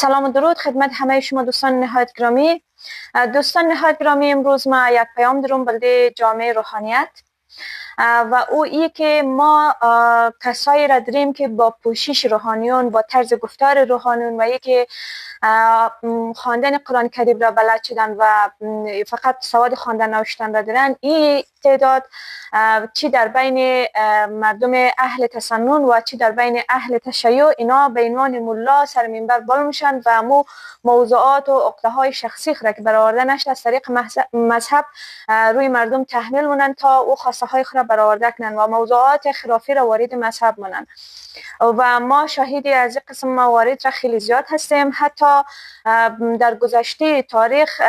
سلام و درود خدمت همه شما دوستان نهایت گرامی. دوستان نهایت گرامی، امروز ما یک پیام دارم بلده جامعه روحانیت و او ای که ما کسایی را داریم که با پوشش روحانیون، با طرز گفتار روحانیون و یکی خواندن قرآن کریم را بلد شدن و فقط سواد خواندن نوشتن را دارن، این تعداد چی در بین مردم اهل تسنن و چی در بین اهل تشیع، اینا به عنوان ملا سر منبر بالا میشن و مو موضوعات و عقده های شخصی را که برآورده نشده از طریق مذهب روی مردم تحمیل مونن تا او خواسته های خود را برآورده کنن و موضوعات خرافی را وارد مذهب مونن. و ما شاهدی از این قسم موارد را خیلی زیاد هستیم. حتی در گذشته تاریخ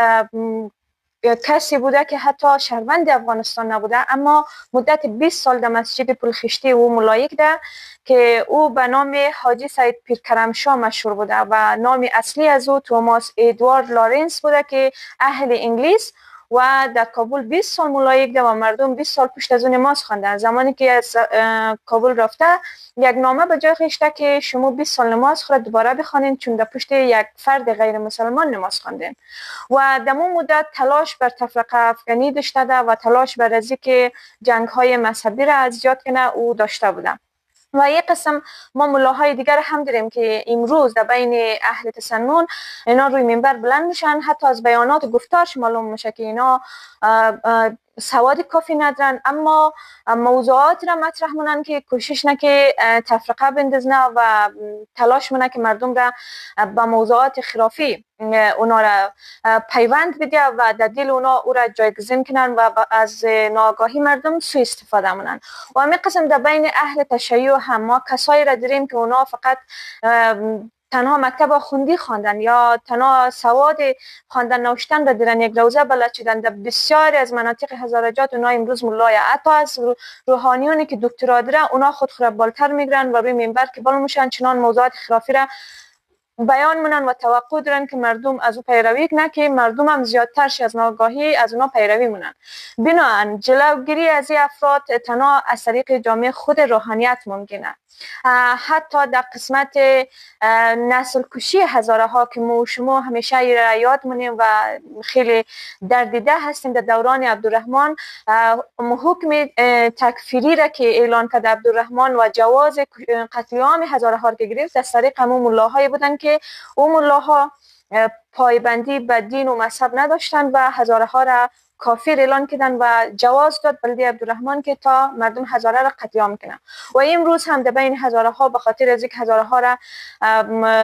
کسی بوده که حتی شهروند افغانستان نبوده، اما مدت 20 سال در مسجد پلخشتی او ملایک ده که او به نام حاجی سید پیرکرمشاه مشهور بوده و نام اصلی از او توماس ادوارد لارنس بوده که اهل انگلیس و در کابل 20 سال ملایک ده و مردم 20 سال پشت از او نماز خواندن. زمانی که از کابل رفته یک نامه به جای خشته که شما 20 سال نماز خود دوباره بخوانید چون در پشت یک فرد غیر مسلمان نماز خواندین. و در اون مدت تلاش بر تفرقه افغانی داشته ده و تلاش بر از که جنگ های مذهبی را از ایجاد کنه او داشته بوده. و یک قسم ما ملاهای دیگر هم داریم که امروز در بین اهل تسنن اینا روی منبر بلند میشن، حتی از بیانات گفتارش معلوم میشه که اینا سواد کافی ندارن، اما موضوعات را مطرح مونن که کوشش نه که تفرقه بندازنه و تلاش مونه که مردم را با موضوعات خرافی اونا را پیوند بده و در دل اونا او را جایگزین کنن و از ناآگاهی مردم سوء استفاده مونن. و همین قسم در بین اهل تشیع هم ما کسایی را داریم که اونا فقط تنها مکتب خوندی خواندن یا تنها سواد خواندن نوشتن را دارن، یک روزه بلد شدن. در بسیاری از مناطق هزارجات اونا امروز ملای، حتی از روحانیونی که دکترا دارن اونا خود بالتر میگیرن و روی منبر که بالا میشن چنان موضوعات خرافی را بیان مونن و توقع دارن که مردم از او پیروی کنن که مردم هم زیادتر از ناگاهی از اونا پیروی مونن. بنابراین جلوگیری از این افراد تنها از طریق جامعه خود روحانیت ممکنه. حتی در قسمت نسل کشی هزاره ها که ما شما همیشه را یاد مونیم و خیلی دردیده هستیم، در دوران عبدالرحمن حکم تکفیری را که اعلان کرد عبدالرحمن و جواز قتل عام هزاره ها که گرفت از طریق همون ملاهای بودن که اون ملاها پایبندی به دین و مذهب نداشتن و هزاره ها را کافر اعلان کردن و جواز داد بلده عبدالرحمن که تا مردم هزاره را قتل عام کنن. و امروز هم در بین هزاره ها به خاطر از یک هزاره ها را